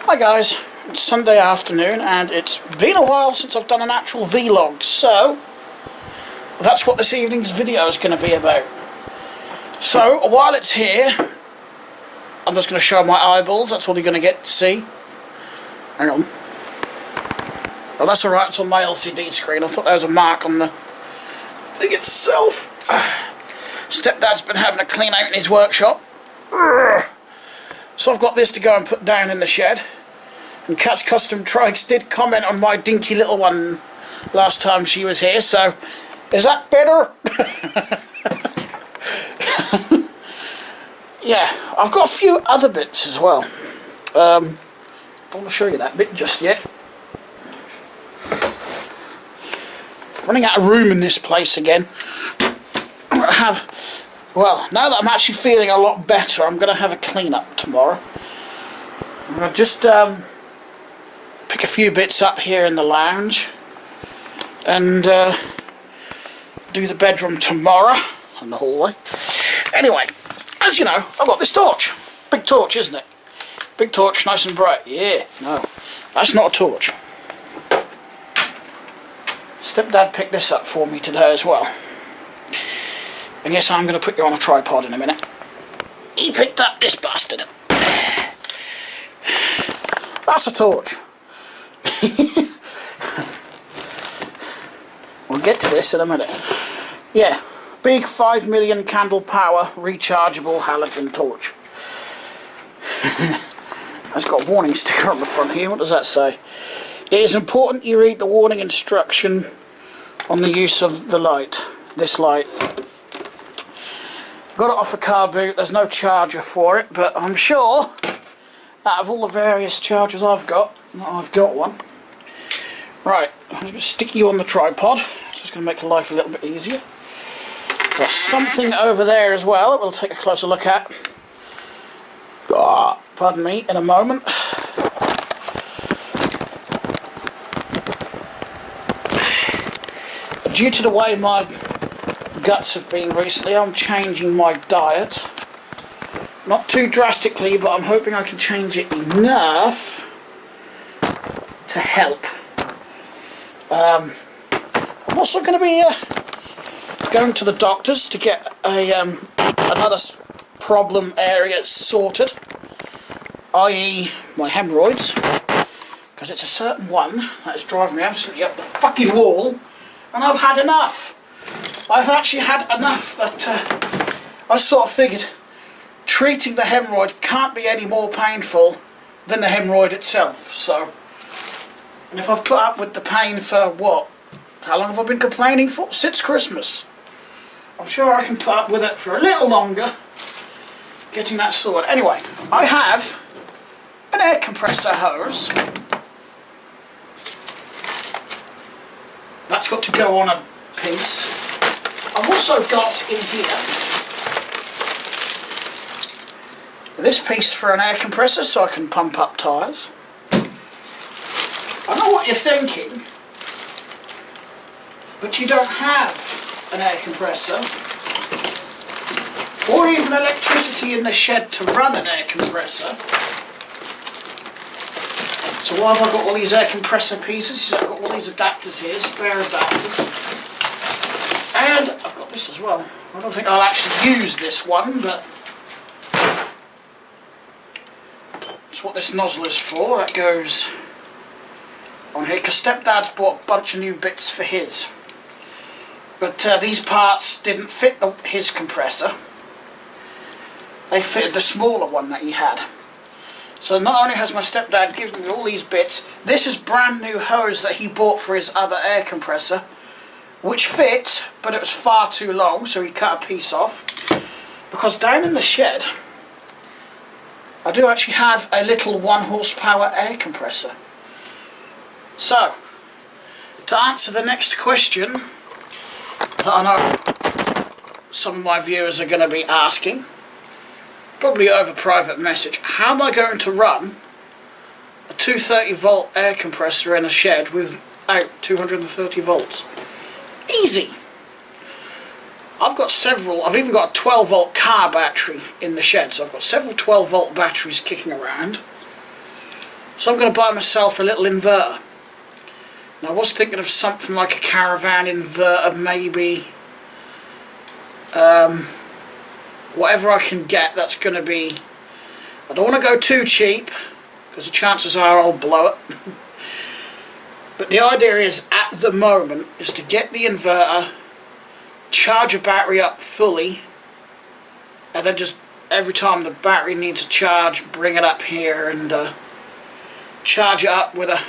Hi guys, it's Sunday afternoon and it's been a while since I've done an actual vlog, so that's what this evening's video is going to be about. So while it's here, I'm just going to show my eyeballs. That's all you're going to get to see. Hang on. Oh, that's alright, it's on my LCD screen. I thought there was a mark on the thing itself. Stepdad's been having a clean out in his workshop. So I've got this to go and put down in the shed. And Cat's Custom Trikes did comment on my dinky little one last time she was here, so is that better? Yeah, I've got a few other bits as well. Don't want to show you that bit just yet. Running out of room in this place again. Well, now that I'm actually feeling a lot better, I'm going to have a clean up tomorrow. I'm going to just pick a few bits up here in the lounge and do the bedroom tomorrow and the hallway. Anyway, as you know, I've got this torch. Big torch, isn't it? Big torch, nice and bright. Yeah, no, that's not a torch. Stepdad picked this up for me today as well. And yes, I'm going to put you on a tripod in a minute. He picked up this bastard. That's a torch. We'll get to this in a minute. Yeah, big 5 million candle power rechargeable halogen torch. It's got a warning sticker on the front here. What does that say? It is important you read the warning instruction on the use of the light. This light. Got it off a car boot. There's no charger for it, but I'm sure out of all the various chargers I've got one. Right, I'm going to stick you on the tripod. It's just going to make life a little bit easier. Got something over there as well that we'll take a closer look at. Pardon me, in a moment. Due to the way my guts have been recently, I'm changing my diet. Not too drastically, but I'm hoping I can change it enough to help. I'm also going to be going to the doctors to get another problem area sorted, i.e. my hemorrhoids, because it's a certain one that is driving me absolutely up the fucking wall, and I've had enough. I've actually had enough that I sort of figured treating the hemorrhoid can't be any more painful than the hemorrhoid itself. So, and if I've put up with the pain for what? How long have I been complaining for? Since Christmas. I'm sure I can put up with it for a little longer, getting that sorted. Anyway, I have an air compressor hose. That's got to go on a piece. I've also got in here this piece for an air compressor so I can pump up tyres. I know what you're thinking, but you don't have an air compressor or even electricity in the shed to run an air compressor. So why have I got all these air compressor pieces? I've got all these adapters here, spare adapters. And I've got this as well. I don't think I'll actually use this one, but that's what this nozzle is for. That goes on here, because Stepdad's bought a bunch of new bits for his. But these parts didn't fit his compressor. They fitted the smaller one that he had. So not only has my stepdad given me all these bits, this is brand new hose that he bought for his other air compressor, which fit, but it was far too long, so he cut a piece off. Because down in the shed, I do actually have a little 1 horsepower air compressor. So, to answer the next question that I know some of my viewers are going to be asking, probably over private message, how am I going to run a 230 volt air compressor in a shed without 230 volts? Easy. I've got several, I've even got a 12 volt car battery in the shed, so I've got several 12 volt batteries kicking around. So I'm going to buy myself a little inverter. And I was thinking of something like a caravan inverter, maybe. Whatever I can get, that's going to be... I don't want to go too cheap, because the chances are I'll blow it. But the idea is, at the moment, is to get the inverter, charge a battery up fully, and then just every time the battery needs a charge, bring it up here and charge it up with an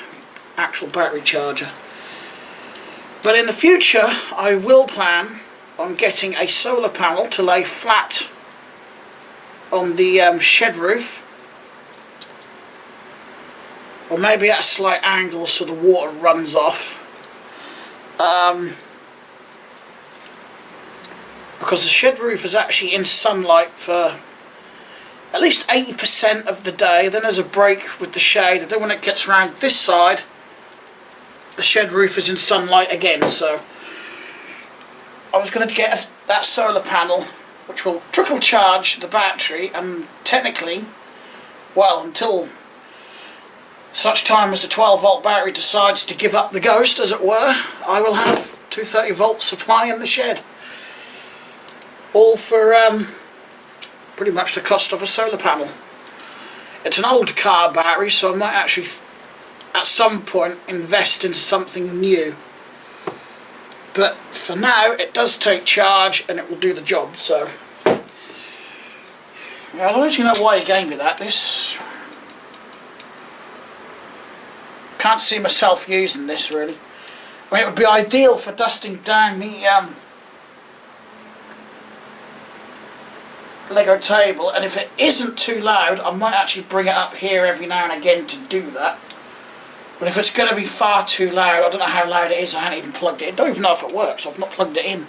actual battery charger. But in the future, I will plan on getting a solar panel to lay flat on the shed roof, or maybe at a slight angle so the water runs off, because the shed roof is actually in sunlight for at least 80% of the day. Then there's a break with the shade, and then when it gets around this side, the shed roof is in sunlight again. So I was going to get that solar panel which will trickle charge the battery, and technically, well, until such time as the 12 volt battery decides to give up the ghost, as it were, I will have 230 volt supply in the shed. All for pretty much the cost of a solar panel. It's an old car battery, so I might actually at some point invest in something new. But for now, it does take charge and it will do the job. So I don't actually know why he gave me that. This, can't see myself using this really. I mean, it would be ideal for dusting down the Lego table, and if it isn't too loud, I might actually bring it up here every now and again to do that. But if it's going to be far too loud, I don't know how loud it is, I haven't even plugged it in. I don't even know if it works, I've not plugged it in.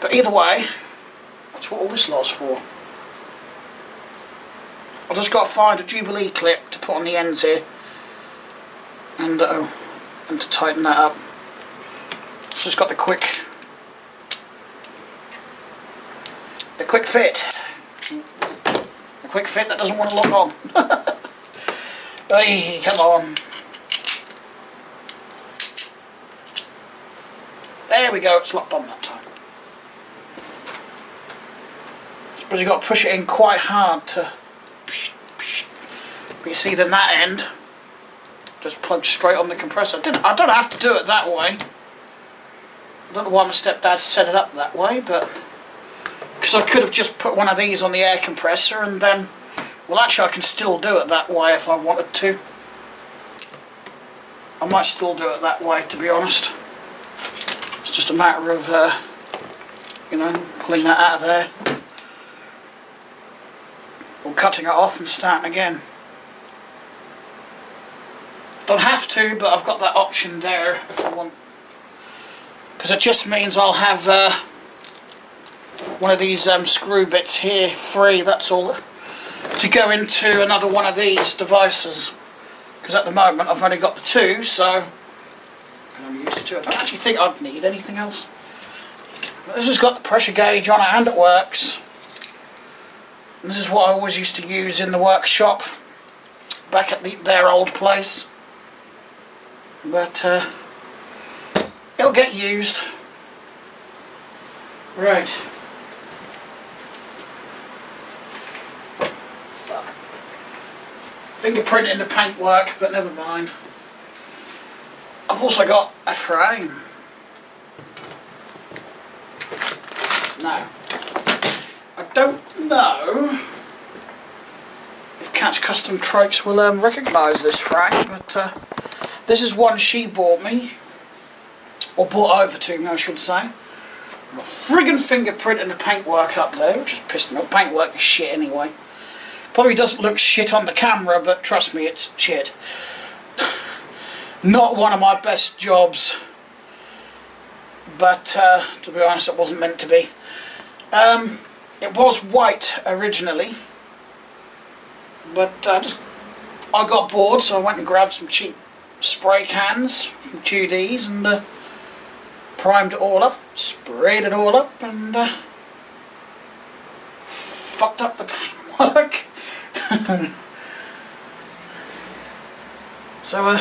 But either way, that's what all this lot's for. I've just got to find a Jubilee clip to put on the ends here, and to tighten that up. It's just got the quick fit. A quick fit that doesn't want to look on. Hey, come on. There we go, it's locked on that time. I suppose you've got to push it in quite hard to... But you see then that end just plugs straight on the compressor. I don't have to do it that way. I don't know why my stepdad set it up that way, but... because I could have just put one of these on the air compressor and then... well, actually I can still do it that way if I wanted to. I might still do it that way, to be honest. It's just a matter of, you know, pulling that out of there. Or cutting it off and starting again. Don't have to, but I've got that option there if I want. Because it just means I'll have one of these screw bits here free, that's all, to go into another one of these devices. Because at the moment I've only got the two, so I can only use the two. I don't actually think I'd need anything else. But this has got the pressure gauge on it and it works. And this is what I always used to use in the workshop back at their old place. But it'll get used. Right. Fingerprinting the paintwork, but never mind. I've also got a frame. Now, I don't know if Cat's Custom Tropes will recognise this frame, but this is one she bought me, or bought over to me I should say. Got a friggin' fingerprint in the paintwork up there, which is pissed me off. Paintwork is shit anyway. Probably doesn't look shit on the camera, but trust me, it's shit. Not one of my best jobs, but to be honest, it wasn't meant to be. It was white originally, but I got bored, so I went and grabbed some cheap spray cans from QD's and primed it all up, sprayed it all up, and fucked up the paintwork. So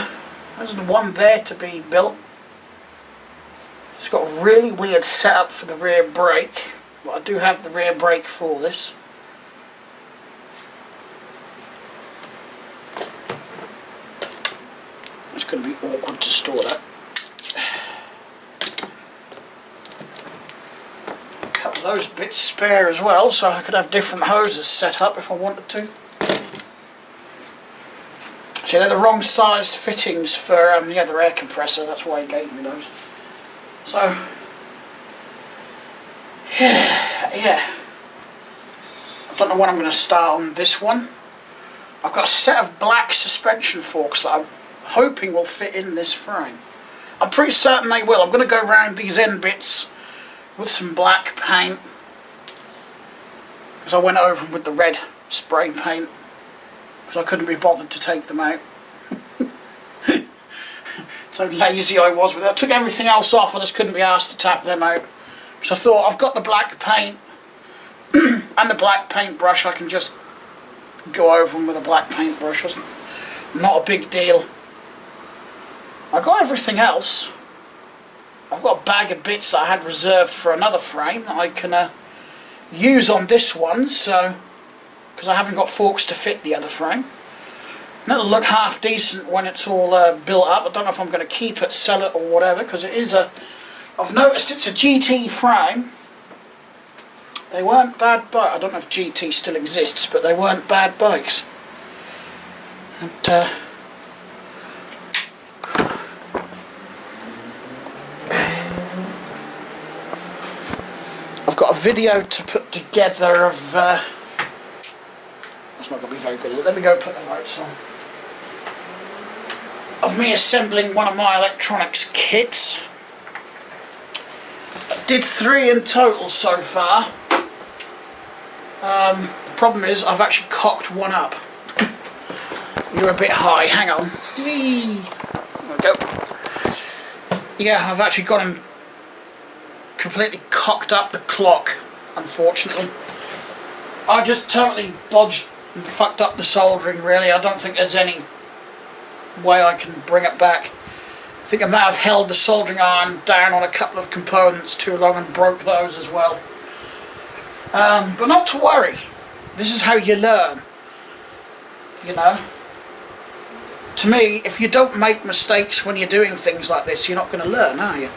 there's the one there to be built. It's got a really weird setup for the rear brake, but I do have the rear brake for this. It's going to be awkward to store that. A couple of those bits spare as well, so I could have different hoses set up if I wanted to. See, they're the wrong sized fittings for the other air compressor, that's why he gave me those. So, yeah. I don't know when I'm going to start on this one. I've got a set of black suspension forks that I'm hoping will fit in this frame. I'm pretty certain they will. I'm going to go around these end bits with some black paint, because I went over them with the red spray paint, because I couldn't be bothered to take them out. So lazy I was with it. I took everything else off, I just couldn't be asked to tap them out. So I thought, I've got the black paint and the black paintbrush, I can just go over them with a black paintbrush. It's not a big deal. I got everything else. I've got a bag of bits that I had reserved for another frame that I can use on this one, so because I haven't got forks to fit the other frame. And it'll look half decent when it's all built up. I don't know if I'm going to keep it, sell it or whatever, because it is I've noticed it's a GT frame. They weren't bad bikes. I don't know if GT still exists, but they weren't bad bikes. And, I've got a video to put together of... that's not going to be very good. Let me go put the lights on. Of me assembling one of my electronics kits. I did 3 in total so far. The problem is I've actually cocked one up. You're a bit high, hang on. There we go. Yeah, I've actually got him completely cocked up the clock, unfortunately. I just totally bodged and fucked up the soldering, really. I don't think there's any way I can bring it back. I think I might have held the soldering iron down on a couple of components too long and broke those as well. But not to worry. This is how you learn. You know. To me, if you don't make mistakes when you're doing things like this, you're not going to learn, are you?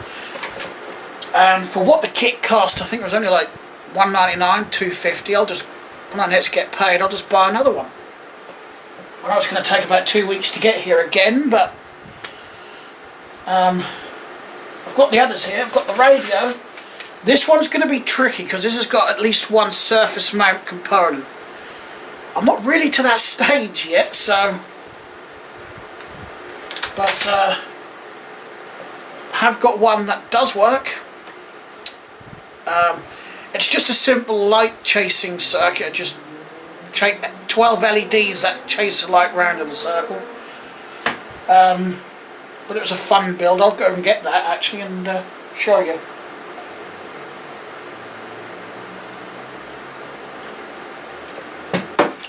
And for what the kit cost, I think it was only like $1.99, $2.50. I'll just, when I next get paid, I'll just buy another one. I know it's going to take about 2 weeks to get here again, but I've got the others here. I've got the radio. This one's going to be tricky because this has got at least one surface mount component. I'm not really to that stage yet, so... But I have got one that does work. It's just a simple light chasing circuit, just 12 LEDs that chase the light round in a circle. But it was a fun build. I'll go and get that actually and show you.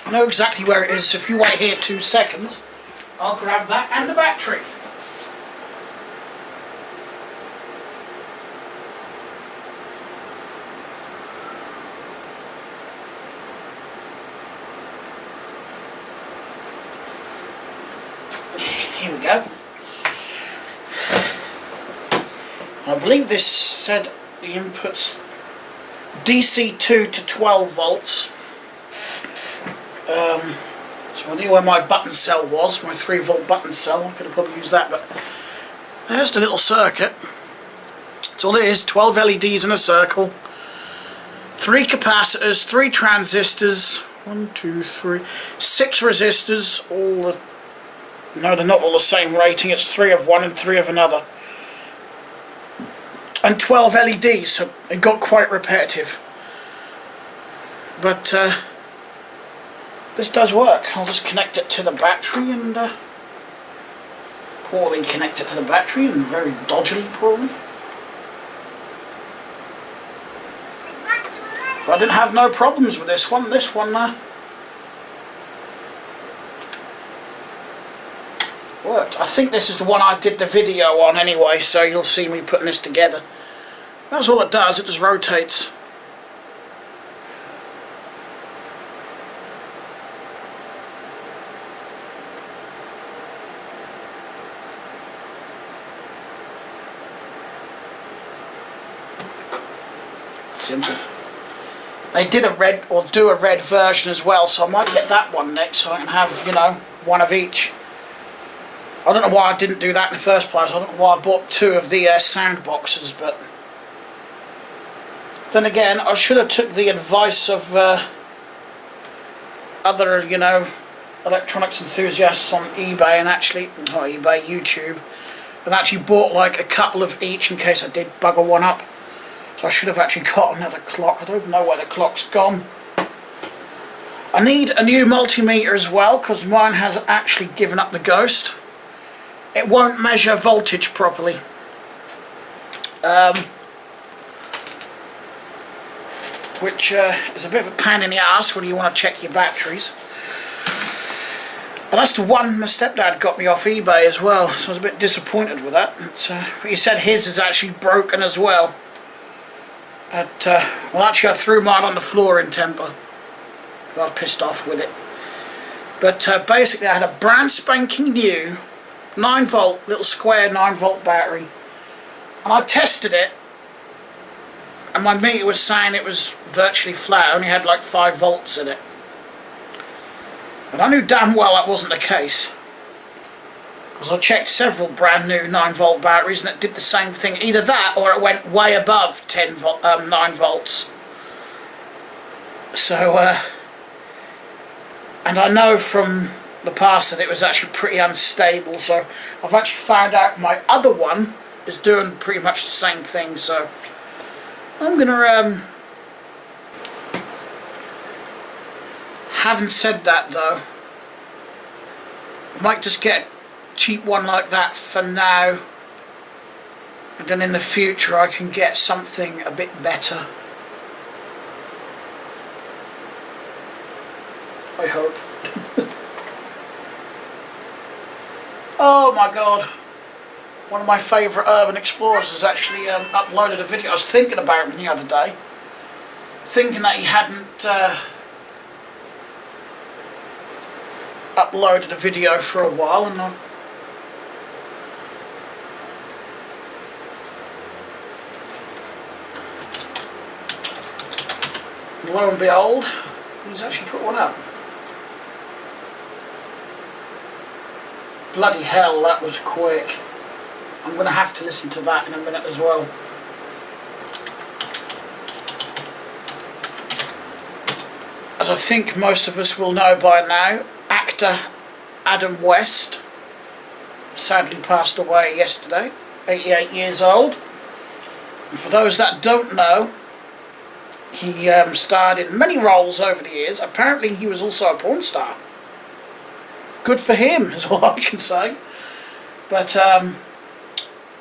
I know exactly where it is, so if you wait here 2 seconds, I'll grab that and the battery. Here we go. I believe this said the inputs DC 2 to 12 volts. So I knew where my button cell was, my 3-volt button cell. I could have probably used that, but there's the little circuit. That's all it is, 12 LEDs in a circle, 3 capacitors, 3 transistors, 1, 2, 3, 6 resistors, all the... No, they're not all the same rating, it's 3 of one and 3 of another. And 12 LEDs, so it got quite repetitive. But this does work. I'll just connect it to the battery and poorly connect it to the battery and very dodgily probably. But I didn't have no problems with this one. This one, oh, worked. I think this is the one I did the video on anyway, so you'll see me putting this together. That's all it does, it just rotates. Simple. They did a red, or do a red version as well, so I might get that one next so I can have, you know, one of each. I don't know why I didn't do that in the first place. I don't know why I bought two of the sound boxes, but then again, I should have took the advice of other, you know, electronics enthusiasts on eBay and actually, not eBay, YouTube, and actually bought like a couple of each in case I did bugger one up. So I should have actually got another clock. I don't even know where the clock's gone. I need a new multimeter as well because mine has actually given up the ghost. It won't measure voltage properly. Which is a bit of a pain in the ass when you want to check your batteries. And that's the one my stepdad got me off eBay as well, so I was a bit disappointed with that. But he said his is actually broken as well. Well, actually I threw mine on the floor in temper. I was pissed off with it. But basically I had a brand spanking new 9 volt, little square 9 volt battery. And I tested it. And my meter was saying it was virtually flat. It only had like 5 volts in it. But I knew damn well that wasn't the case. Because I checked several brand new 9 volt batteries and it did the same thing. Either that or it went way above 9 volts. So, and I know from the past that it was actually pretty unstable. So I've actually found out my other one is doing pretty much the same thing. So I'm gonna, having said that though, I might just get cheap one like that for now, and then in the future I can get something a bit better. I hope. Oh my god, one of my favourite urban explorers has actually uploaded a video. I was thinking about him the other day, thinking that he hadn't uploaded a video for a while, and lo and behold, he's actually put one up. Bloody hell, that was quick. I'm going to have to listen to that in a minute as well. As I think most of us will know by now, actor Adam West sadly passed away yesterday, 88 years old. And for those that don't know, he starred in many roles over the years. Apparently he was also a porn star. Good for him is all I can say. But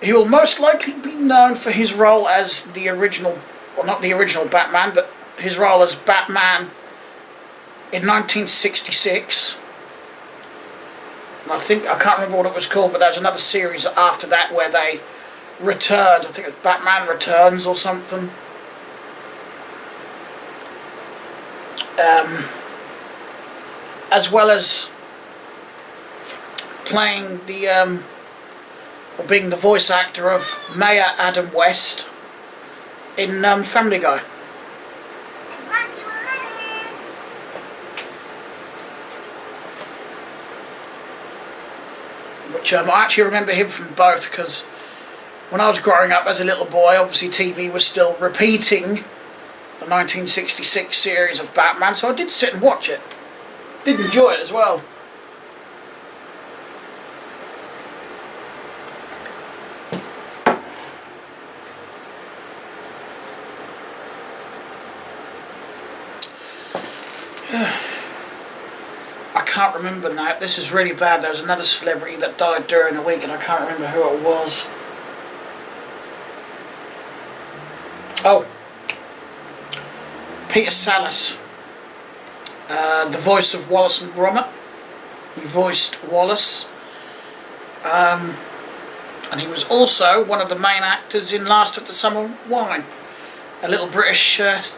he will most likely be known for his role as the original, well not the original Batman, but his role as Batman in 1966. And I can't remember what it was called, but there was another series after that where they returned. I think it was Batman Returns or something. As well as playing the or being the voice actor of Mayor Adam West in Family Guy. Which I actually remember him from both, because when I was growing up as a little boy, obviously TV was still repeating the 1966 series of Batman, so I did sit and watch it. Did enjoy it as well. I can't remember now. This is really bad. There was another celebrity that died during the week and I can't remember who it was. Oh, Peter Sallis, the voice of Wallace and Gromit. He voiced Wallace And he was also one of the main actors in Last of the Summer Wine, a little British 90s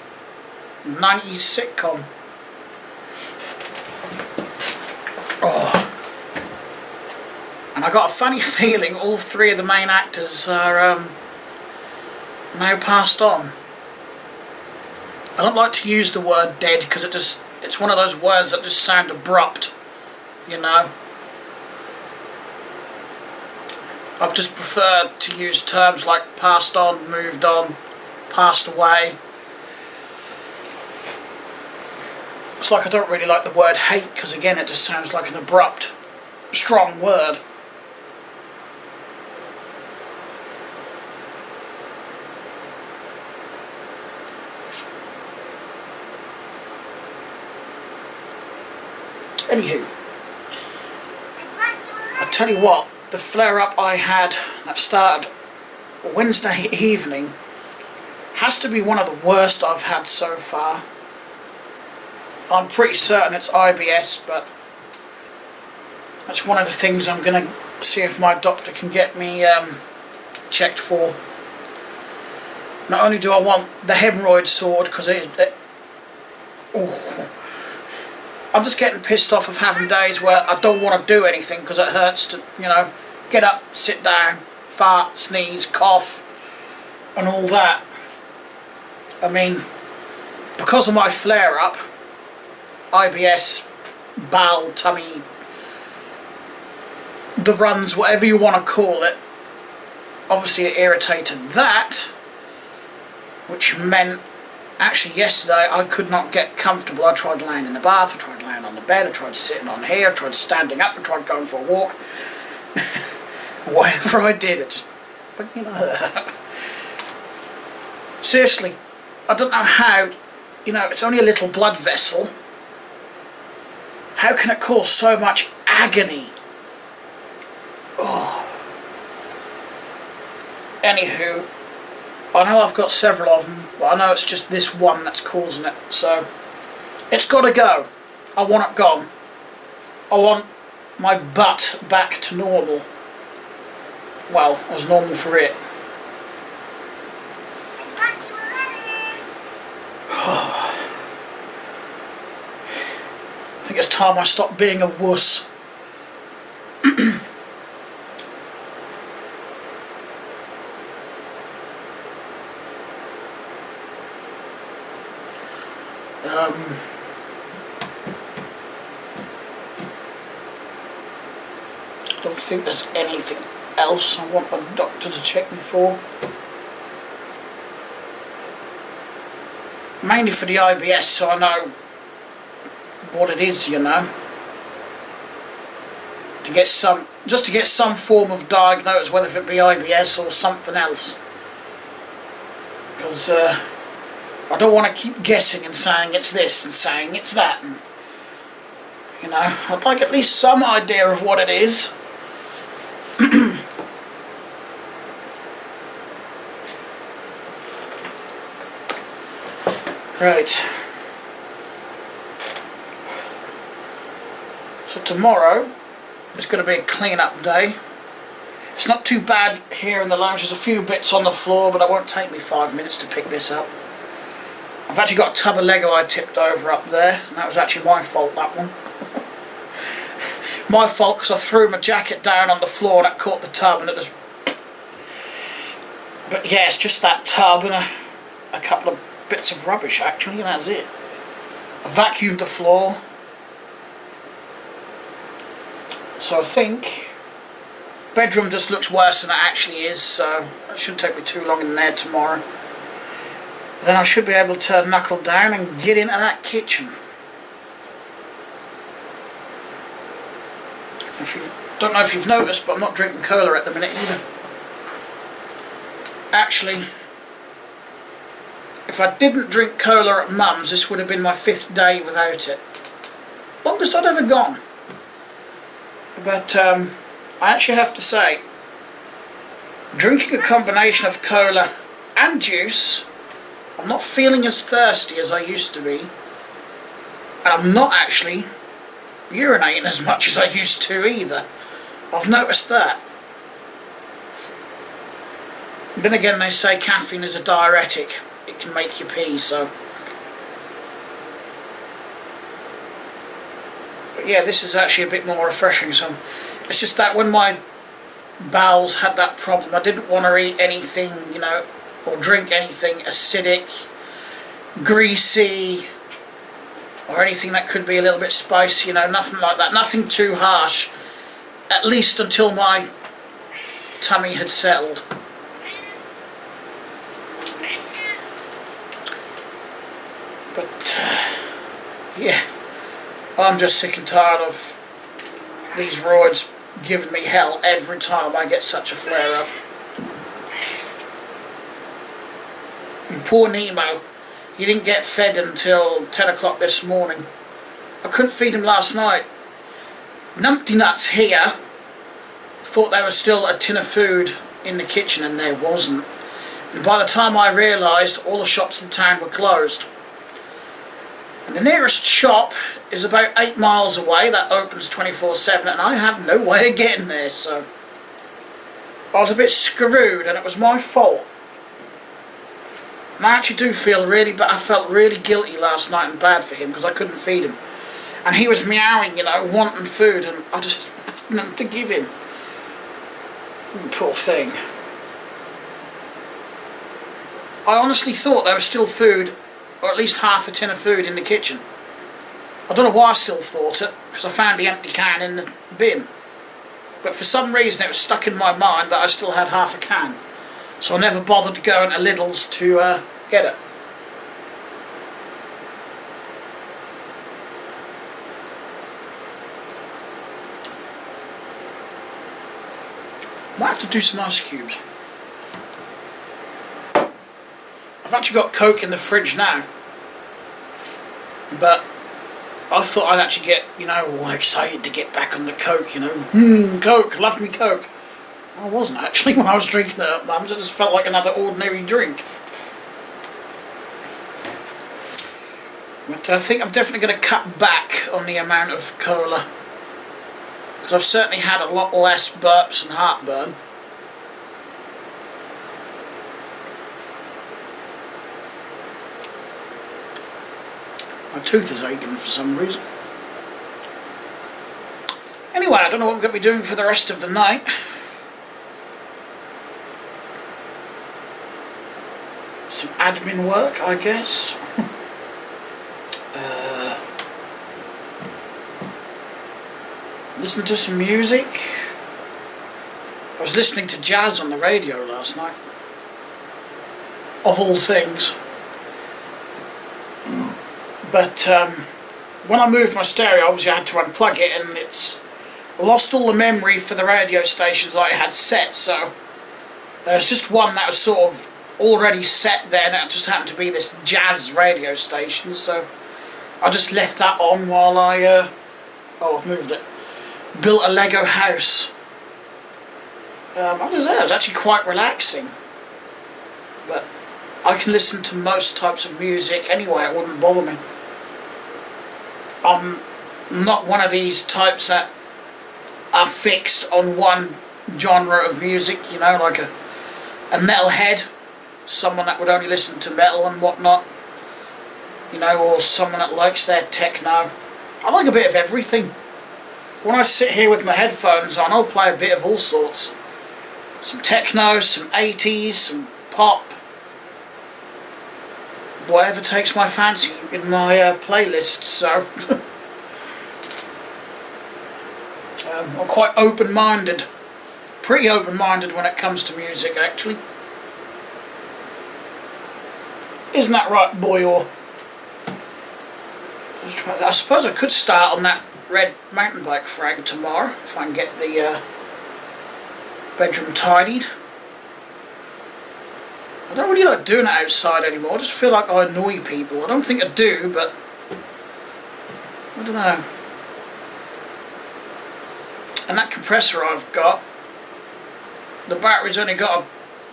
sitcom. Oh. And I got a funny feeling all three of the main actors are now passed on. I don't like to use the word dead because it's one of those words that just sound abrupt, you know. I've just preferred to use terms like passed on, moved on, passed away. It's like I don't really like the word hate because again it just sounds like an abrupt, strong word. Anywho, I tell you what, the flare-up I had that started Wednesday evening has to be one of the worst I've had so far. I'm pretty certain it's IBS, but that's one of the things I'm going to see if my doctor can get me checked for. Not only do I want the hemorrhoid sword, because I'm just getting pissed off of having days where I don't want to do anything because it hurts to, you know, get up, sit down, fart, sneeze, cough, and all that. I mean, because of my flare-up, IBS, bowel, tummy, the runs, whatever you want to call it, obviously it irritated that, which meant actually yesterday I could not get comfortable. I tried laying in the bath, I tried laying on the bed, I tried sitting on here, I tried standing up, I tried going for a walk. Whatever I did, it just, but you know, seriously, I don't know how, you know, it's only a little blood vessel. How can it cause so much agony? Oh. Anywho, I know I've got several of them, but I know it's just this one that's causing it, so it's got to go. I want it gone. I want my butt back to normal. Well, as normal for it. I think it's time I stopped being a wuss. I don't think there's anything else I want a doctor to check me for. Mainly for the IBS, so I know what it is, you know. To get some, just to get some form of diagnosis, whether it be IBS or something else. Because I don't want to keep guessing and saying it's this and saying it's that. And, you know, I'd like at least some idea of what it is. Right. So tomorrow is going to be a clean-up day. It's not too bad here in the lounge. There's a few bits on the floor, but it won't take me 5 minutes to pick this up. I've actually got a tub of Lego I tipped over up there, and that was actually my fault, that one. My fault, because I threw my jacket down on the floor and that caught the tub and it was... But yeah, it's just that tub and a couple of bits of rubbish actually, and that's it. I vacuumed the floor. So I think bedroom just looks worse than it actually is, so it shouldn't take me too long in there tomorrow. Then I should be able to knuckle down and get into that kitchen. If you don't know if you've noticed, but I'm not drinking cola at the minute either. Actually, if I didn't drink cola at Mum's, this would have been my 5th day without it. Longest I'd ever gone. But I actually have to say, drinking a combination of cola and juice, I'm not feeling as thirsty as I used to be. And I'm not actually urinating as much as I used to either. I've noticed that. Then again, they say caffeine is a diuretic. It can make you pee, so... But yeah, this is actually a bit more refreshing. So it's just that when my bowels had that problem, I didn't want to eat anything, you know, or drink anything acidic, greasy, or anything that could be a little bit spicy, you know, nothing like that, nothing too harsh, at least until my tummy had settled. But yeah, I'm just sick and tired of these roids giving me hell every time I get such a flare up. And poor Nemo, he didn't get fed until 10 o'clock this morning. I couldn't feed him last night. Numpty Nuts here thought there was still a tin of food in the kitchen, and there wasn't. And by the time I realised, all the shops in town were closed. And the nearest shop is about 8 miles away. That opens 24/7, and I have no way of getting there, so I was a bit screwed, and it was my fault. And I actually do feel really bad. I felt really guilty last night and bad for him because I couldn't feed him, and he was meowing, you know, wanting food, and I just had nothing to give him. Poor thing. I honestly thought there was still food, or at least half a tin of food in the kitchen. I don't know why I still thought it, because I found the empty can in the bin. But for some reason it was stuck in my mind that I still had half a can. So I never bothered going to Lidl's to get it. Might have to do some ice cubes. I've actually got Coke in the fridge now, but I thought I'd actually get, you know, all excited to get back on the Coke, you know. Coke, love me Coke. I wasn't actually when I was drinking it at Mum's. It just felt like another ordinary drink. But I think I'm definitely going to cut back on the amount of cola, because I've certainly had a lot less burps and heartburn. My tooth is aching for some reason. Anyway, I don't know what I'm going to be doing for the rest of the night. Some admin work, I guess. Listen to some music. I was listening to jazz on the radio last night, of all things. But when I moved my stereo, obviously I had to unplug it, and it's lost all the memory for the radio stations that I had set, so there's just one that was sort of already set there, and it just happened to be this jazz radio station, so I just left that on while I I've moved it. Built a Lego house. I was there, it was actually quite relaxing, but I can listen to most types of music anyway, it wouldn't bother me. I'm not one of these types that are fixed on one genre of music, you know, like a metalhead, someone that would only listen to metal and whatnot, you know, or someone that likes their techno. I like a bit of everything. When I sit here with my headphones on, I'll play a bit of all sorts. Some techno, some 80s, some pop, whatever takes my fancy in my playlist, so I'm quite open-minded, pretty open-minded when it comes to music, actually. Isn't that right, boy? Or I suppose I could start on that red mountain bike frag tomorrow if I can get the bedroom tidied. I don't really like doing it outside anymore. I just feel like I annoy people. I don't think I do, but I don't know. And that compressor I've got, the battery's only got to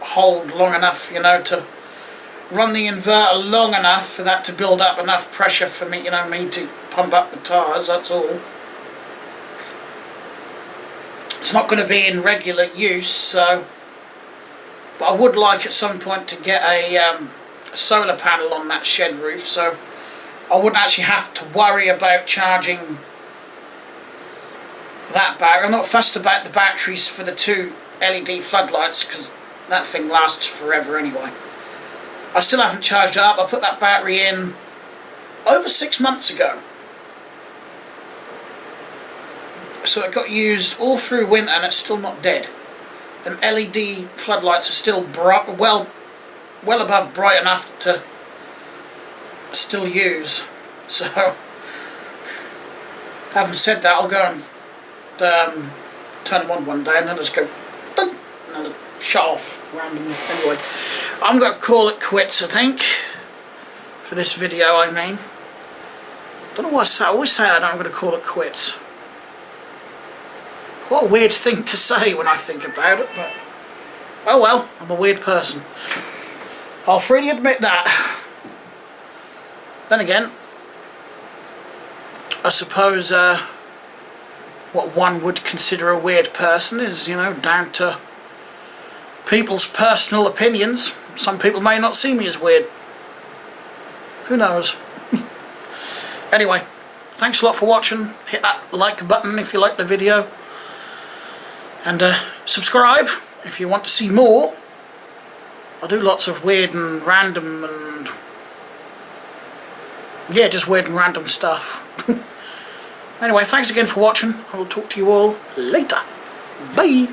hold long enough, you know, to run the inverter long enough for that to build up enough pressure for me, you know, me to pump up the tyres, that's all. It's not going to be in regular use, so, but I would like at some point to get a solar panel on that shed roof, so I wouldn't actually have to worry about charging that battery. I'm not fussed about the batteries for the 2 LED floodlights because that thing lasts forever anyway. I still haven't charged it up. I put that battery in over 6 months ago. So it got used all through winter and it's still not dead. And LED floodlights are still bright, well above bright enough to still use. So, having said that, I'll go and turn them on one day and then just go dun, and it'll shut off randomly. Anyway, I'm going to call it quits, I think, for this video. I mean, don't know why I always say that. I'm going to call it quits. Quite a weird thing to say when I think about it, but oh well, I'm a weird person. I'll freely admit that. Then again, I suppose what one would consider a weird person is, you know, down to people's personal opinions. Some people may not see me as weird. Who knows? Anyway, thanks a lot for watching. Hit that like button if you like the video. And subscribe if you want to see more. I do lots of weird and random and... yeah, just weird and random stuff. Anyway, thanks again for watching. I will talk to you all later. Bye!